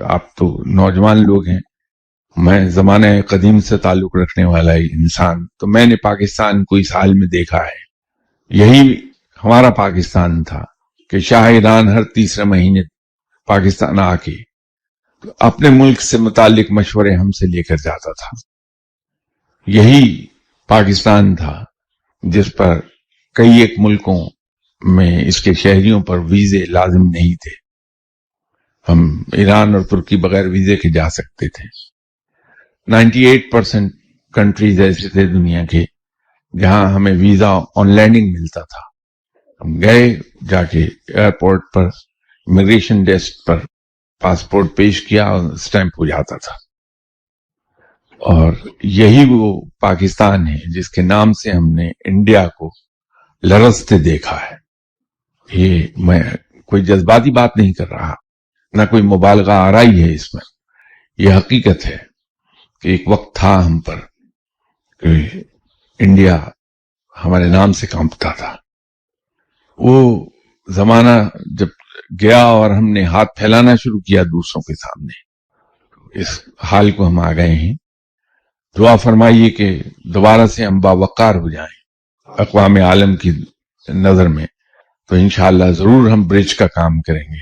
آپ تو نوجوان لوگ ہیں، میں زمانہ قدیم سے تعلق رکھنے والا انسان، تو میں نے پاکستان کو اس حال میں دیکھا ہے. یہی ہمارا پاکستان تھا کہ شاہ ایران ہر تیسرے مہینے پاکستان آ کے اپنے ملک سے متعلق مشورے ہم سے لے کر جاتا تھا. یہی پاکستان تھا جس پر کئی ایک ملکوں میں اس کے شہریوں پر ویزے لازم نہیں تھے. ہم ایران اور ترکی بغیر ویزے کے جا سکتے تھے. 98% کنٹریز ایسے تھے دنیا کے جہاں ہمیں ویزا آن لینڈنگ ملتا تھا. ہم گئے، جا کے ایئرپورٹ پر امیگریشن ڈیسک پر پاسپورٹ پیش کیا اور سٹیمپ ہو جاتا تھا. اور یہی وہ پاکستان ہے جس کے نام سے ہم نے انڈیا کو لرزتے دیکھا ہے. یہ میں کوئی جذباتی بات نہیں کر رہا، نہ کوئی مبالغہ آرائی ہے اس میں. یہ حقیقت ہے کہ ایک وقت تھا ہم پر کہ انڈیا ہمارے نام سے کانپتا تھا. وہ زمانہ جب گیا اور ہم نے ہاتھ پھیلانا شروع کیا دوسروں کے سامنے، اس حال کو ہم آ گئے ہیں. دعا فرمائیے کہ دوبارہ سے ہم باوقار ہو جائیں اقوام عالم کی نظر میں، تو انشاءاللہ ضرور ہم برج کا کام کریں گے.